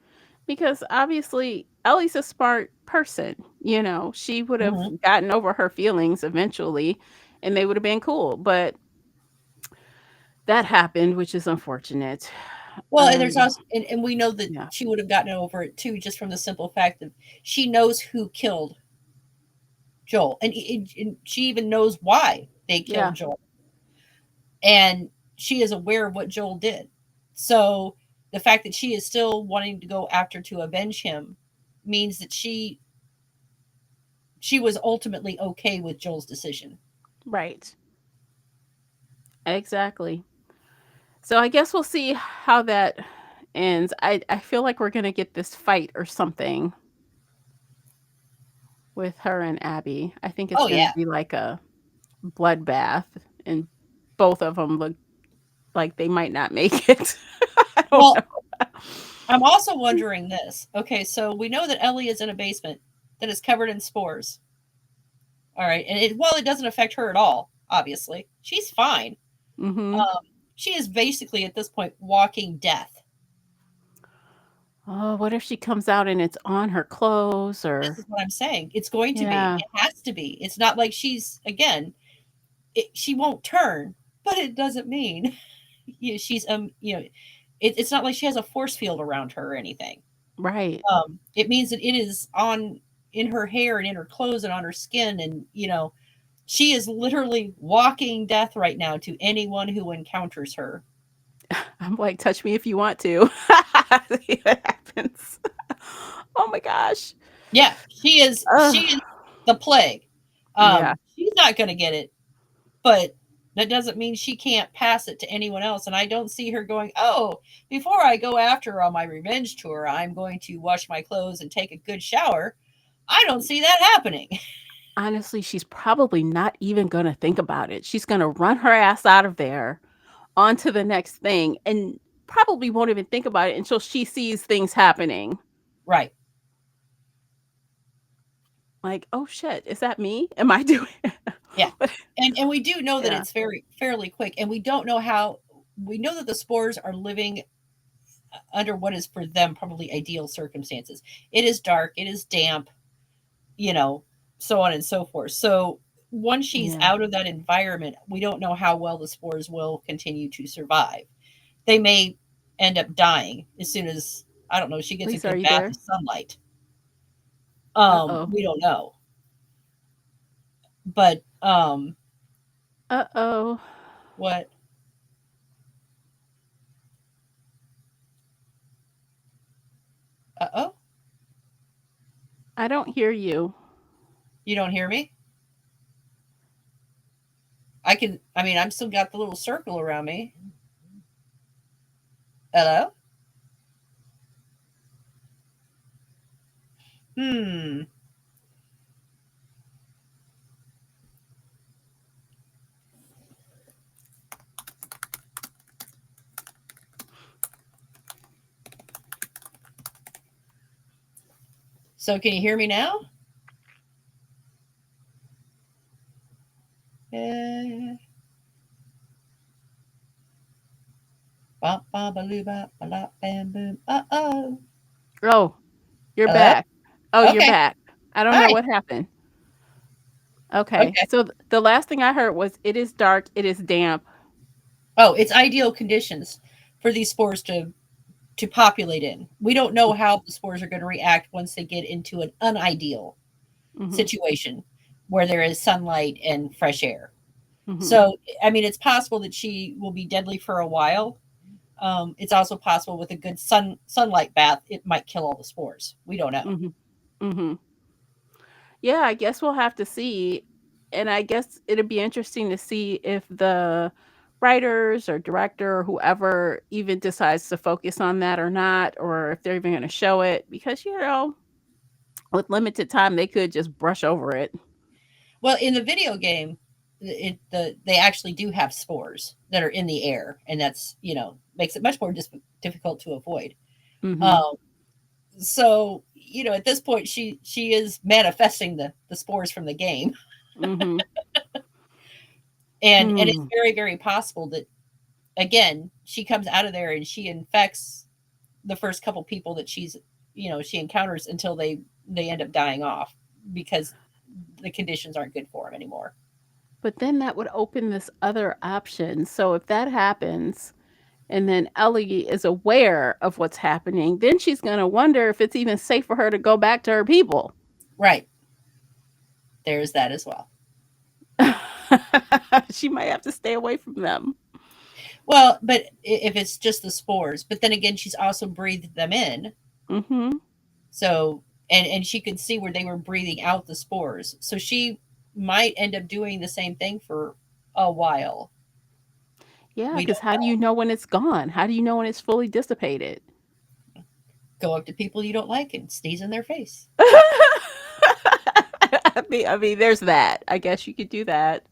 Because obviously Ellie's a smart person, you know. She would have Hmm. gotten over her feelings eventually and they would have been cool. But that happened, which is unfortunate. Well, and there's Um, also, and we know that yeah. she would have gotten over it too, just from the simple fact that she knows who killed Joel, and she even knows why they Yeah. killed Joel, and she is aware of what Joel did. So the fact that she is still wanting to go after to avenge him means that she was ultimately okay with Joel's decision. Right. Exactly. So I guess we'll see how that ends. I feel like we're gonna get this fight or something with her and Abby. I think it's Oh gonna yeah. be like a bloodbath, and both of them look like they might not make it. I don't Well, know. I'm also wondering this. Okay, so we know that Ellie is in a basement that is covered in spores. All right, and it doesn't affect her at all. Obviously, she's fine. Mhm. Um, she is basically at this point walking death. Oh, what if she comes out and it's on her clothes This or is what I'm saying. It's going to be. yeah, It has to be. It's not like she's again. She won't turn, but it doesn't mean she's it's not like she has a force field around her or anything. right. It means that it is on in her hair and in her clothes and on her skin, and she is literally walking death right now to anyone who encounters her. I'm like, touch me if you want to. See what happens. Oh my gosh. Yeah, she is. She Ugh. is the plague. Yeah. She's not going to get it, but that doesn't mean she can't pass it to anyone else. And I don't see her going, oh, before I go after her on my revenge tour, I'm going to wash my clothes and take a good shower. I don't see that happening. Honestly, she's probably not even going to think about it. She's going to run her ass out of there on to the next thing and probably won't even think about it until she sees things happening. Right. Like, oh shit, is that me? Am I doing it? Yeah. And we do know that Yeah. it's fairly quick, and we don't know how. We know that the spores are living under what is for them probably ideal circumstances. It is dark, it is damp, you know, so on and so forth. So once she's Yeah. out of that environment, we don't know how well the spores will continue to survive. They may end up dying as soon as, I don't know, she gets a Lisa, are good you bath there? of sunlight. Uh-oh. We don't know. But Uh-oh. what uh-oh, I don't hear you. you don't hear me? I'm still got the little circle around me. Hello? Hmm. So can you hear me now? Uh, bop, ba, ba, loo, bop, ba, lop, bam, boom. Uh-oh. Oh, you're Hello? back. Oh, you're Okay. back. I don't know Hi. what happened. Okay. Okay. So the last thing I heard was it is dark, it is damp. Oh, it's ideal conditions for these spores to populate in. We don't know how the spores are going to react once they get into an unideal Mhm. situation where there is sunlight and fresh air. Mhm. So, I mean, it's possible that she will be deadly for a while. It's also possible with a good sunlight bath, it might kill all the spores. We don't know. Mhm. Mhm. Yeah, I guess we'll have to see. And I guess it'd be interesting to see if the writers or director or whoever even decides to focus on that or not, or if they're even going to show it because, with limited time, they could just brush over it. Well, in the video game, they actually do have spores that are in the air, and that's makes it much more difficult to avoid. Mhm. Um, so at this point, she is manifesting the spores from the game, Mhm. and it's Hmm. very possible that again she comes out of there and she infects the first couple people that she encounters until they end up dying off because the conditions aren't good for them anymore. But then that would open this other option. So if that happens and then Ellie is aware of what's happening, then she's going to wonder if it's even safe for her to go back to her people. Right. There's that as well. She might have to stay away from them. Well, but if it's just the spores, but then again, she's also breathed them in. Mhm. So, and she could see where they were breathing out the spores. So she might end up doing the same thing for a while. Yeah, We because don't how do you know when it's gone? How do you know when it's fully dissipated? go up to people you don't like and sneeze in their face. I mean, there's that. I guess you could do that.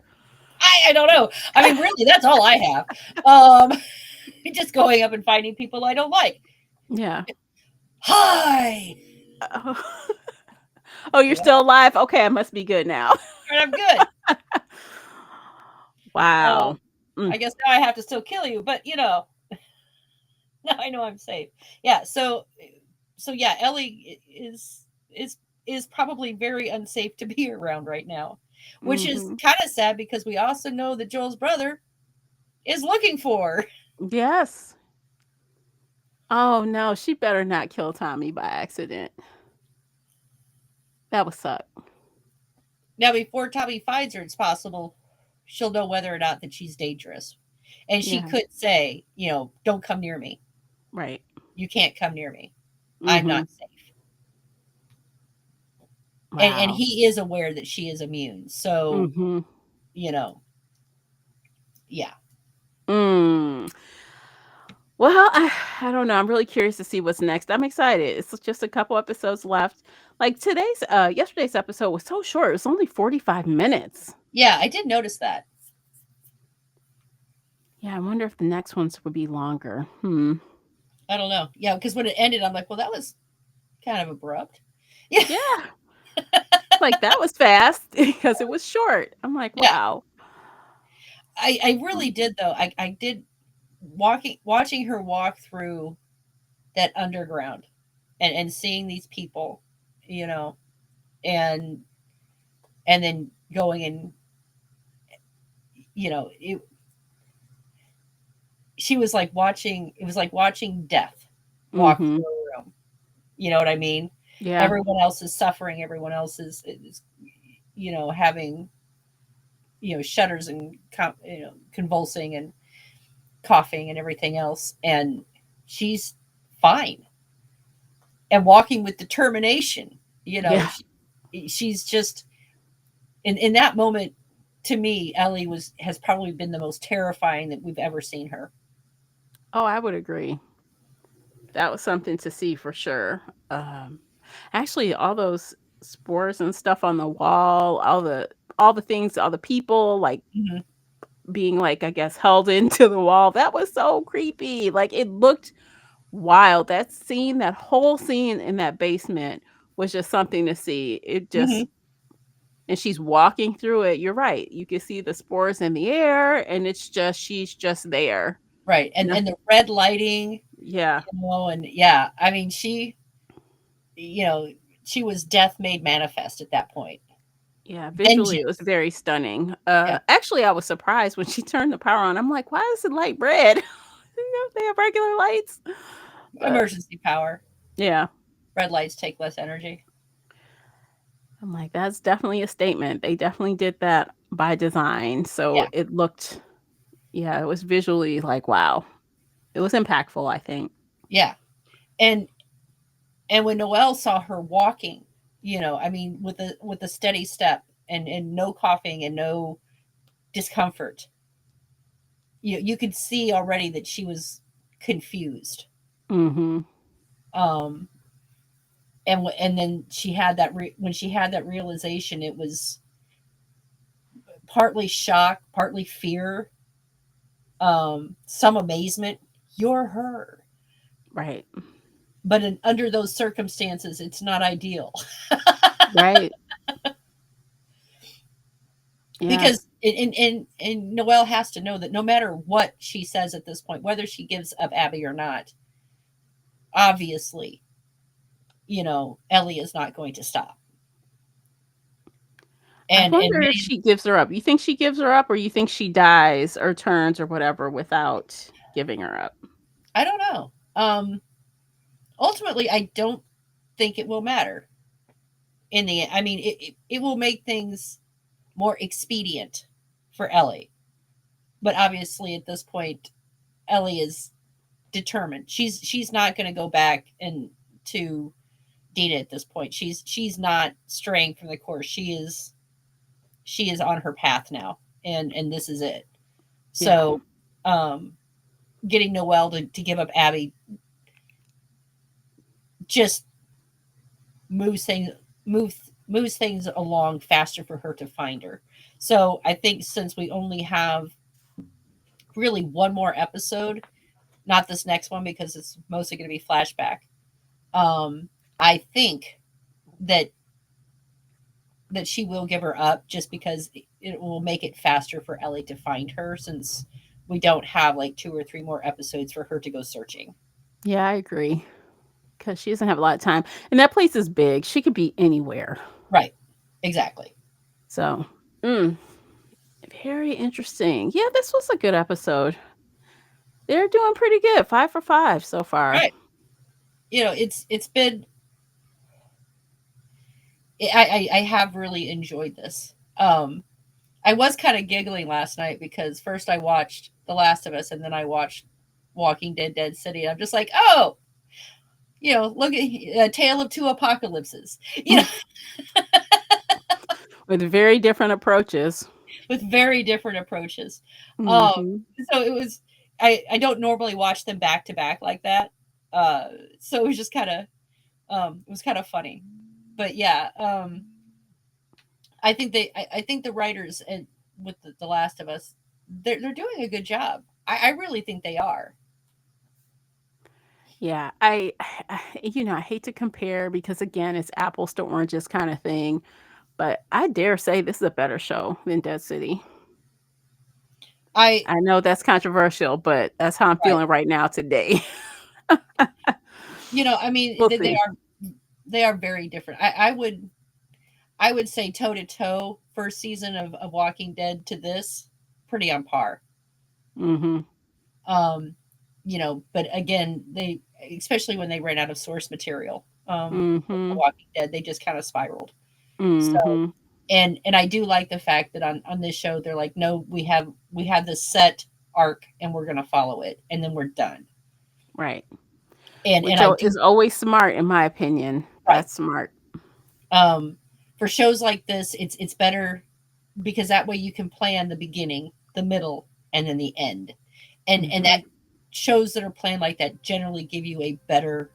I don't know. I mean, really, that's all I have. Um, just going up and finding people I don't like. Yeah. Hi, Oh, oh, you're yeah, still alive? Okay, I must be good now. and I'm good. Wow. Mm. I guess now I have to still kill you, but now I know I'm safe. Yeah. So yeah, Ellie is probably very unsafe to be around right now, which is Mhm. kind of sad because we also know that Joel's brother is looking for her. Yes. Oh, no, she better not kill Tommy by accident. That would suck. Now, before Tommy finds her, it's possible she'll know whether or not that she's dangerous, and she Yeah, could say, "Don't come near me. right. You can't come near me. I'm not Mhm. safe." And Wow. he is aware that she is immune, so Mhm. you know, yeah. Mm. Well, I don't know. I'm really curious to see what's next. I'm excited. It's just a couple episodes left. Like yesterday's episode was so short. It was only 45 minutes. Yeah, I did notice that. Yeah, I wonder if the next ones would be longer. Hmm. I don't know. Yeah, because when it ended, I'm like, well, that was kind of abrupt. Yeah, Yeah, like that was fast because it was short. I'm like, yeah. wow. I really Mm. did though. I did watching her walk through that underground and seeing these people, you know, and and then going and it, she was like watching. It was like watching death walk Mhm. through a room. You know what I mean? Yeah. Everyone else is suffering. Everyone else is having shudders and convulsing and coughing and everything else, and she's fine and walking with determination. Yeah. She's just in that moment. To me, Ellie has probably been the most terrifying that we've ever seen her. Oh, I would agree. That was something to see for sure. Actually, all those spores and stuff on the wall, all the things, all the people like Mhm. being like I guess held into the wall. That was so creepy. Like it looked wild. That whole scene in that basement was just something to see. It Hmm. just, and she's walking through it. You're right. You can see the spores in the air, and it's just, she's just there. Right. No, And the red lighting, yeah, and yeah, I mean, you know, she was death made manifest at that point. yeah. Visually, it was Vengeance. very stunning. Yeah. Actually, I was surprised when she turned the power on. I'm like, why is the light red? They have regular lights. But Emergency power. yeah, Red lights take less energy. I'm like, that's definitely a statement. They definitely did that by design. So Yeah. it looked, yeah, it was visually like, wow. It was impactful, I think. Yeah. And when Noelle saw her walking, I mean, with a steady step and no coughing and no discomfort, you could see already that she was confused. Mm-hmm. Um, and then she had when she had that realization, it was partly shock, partly fear, some amazement. You're her, Right. but under those circumstances, it's not ideal. Right. Yeah. Because and Noelle has to know that no matter what she says at this point, whether she gives up Abby or not, obviously, Ellie is not going to stop. I And wonder if many, she gives her up. You think she gives her up, or you think she dies or turns or whatever without giving her up? I don't know. Ultimately, I don't think it will matter in the end. I mean, it will make things more expedient for Ellie, but obviously at this point, Ellie is determined. She's not going to go back and to Dina at this point. She's not straying from the course. She is on her path now, and this is it. Yeah. So, um, getting Noelle to give up Abby just moves things moves things along faster for her to find her. So I think since we only have really one more episode, not this next one because it's mostly going to be flashback. Um, I think that she will give her up just because it will make it faster for Ellie to find her since we don't have like 2 or 3 more episodes for her to go searching. Yeah, I agree. Because she doesn't have a lot of time. And that place is big. She could be anywhere. Right. Exactly. So, mm, very interesting. Yeah, this was a good episode. They're doing pretty good. 5 for 5 so far. Right. It's been I have really enjoyed this. I was kind of giggling last night because first I watched The Last of Us and then I watched Walking Dead Dead City. I'm just like, oh, look at A Tale of Two Apocalypses. With very different approaches. With very different approaches. Um, Hmm. so it was. I don't normally watch them back to back like that. So it was just kind of it was kind of funny, but yeah, I think the writers and with the Last of Us, they're doing a good job. I really think they are. Yeah, I hate to compare because again, it's apples to oranges kind of thing, but I dare say this is a better show than Dead City. I I know that's controversial, but that's how I'm Right. feeling right now today. I mean, We'll they see. are very different. I would say toe to toe first season of Walking Dead to this, pretty on par. Mhm. Um, but again, they especially when they ran out of source material, with The Mhm. Walking Dead, they just kind of spiraled. So Mhm. and I do like the fact that on this show they're like, no, we have this set arc and we're gonna follow it and then we're done. Right. And Which I do is always smart in my opinion. right. That's smart. For shows like this, it's better because that way you can plan the beginning, the middle, and then the end. And Mhm. that shows that are planned like that generally give you a better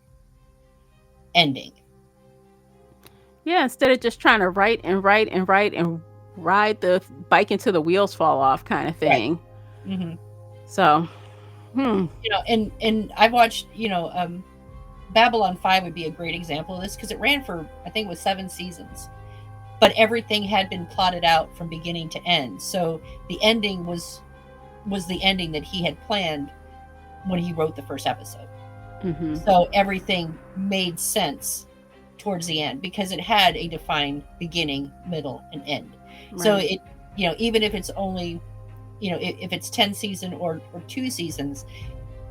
ending. Yeah, instead of just trying to write and write and write and ride the bike until the wheels fall off kind of Right. thing. Hmm. So, hmm. And I've watched, Babylon 5 would be a great example of this because it ran for, I think it was 7 seasons. But everything had been plotted out from beginning to end. So the ending was the ending that he had planned when he wrote the first episode. Mm-hmm. So everything made sense towards the end because it had a defined beginning, middle, and end. Right. So it, even if it's only, if it's 10 seasons or 2 seasons,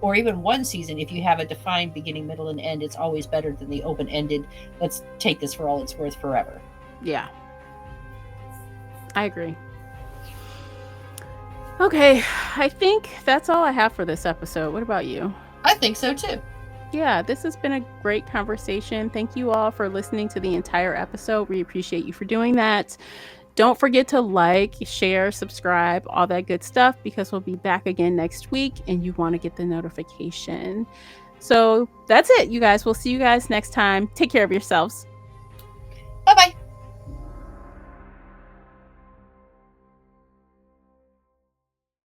or even 1 season, if you have a defined beginning, middle, and end, it's always better than the open-ended, let's take this for all it's worth forever. Yeah. I agree. Okay, I think that's all I have for this episode. What about you? I think so too. Yeah, this has been a great conversation. Thank you all for listening to the entire episode. We appreciate you for doing that. Don't forget to like, share, subscribe, all that good stuff, because we'll be back again next week and you want to get the notification. So that's it, you guys. We'll see you guys next time. Take care of yourselves. Bye-bye.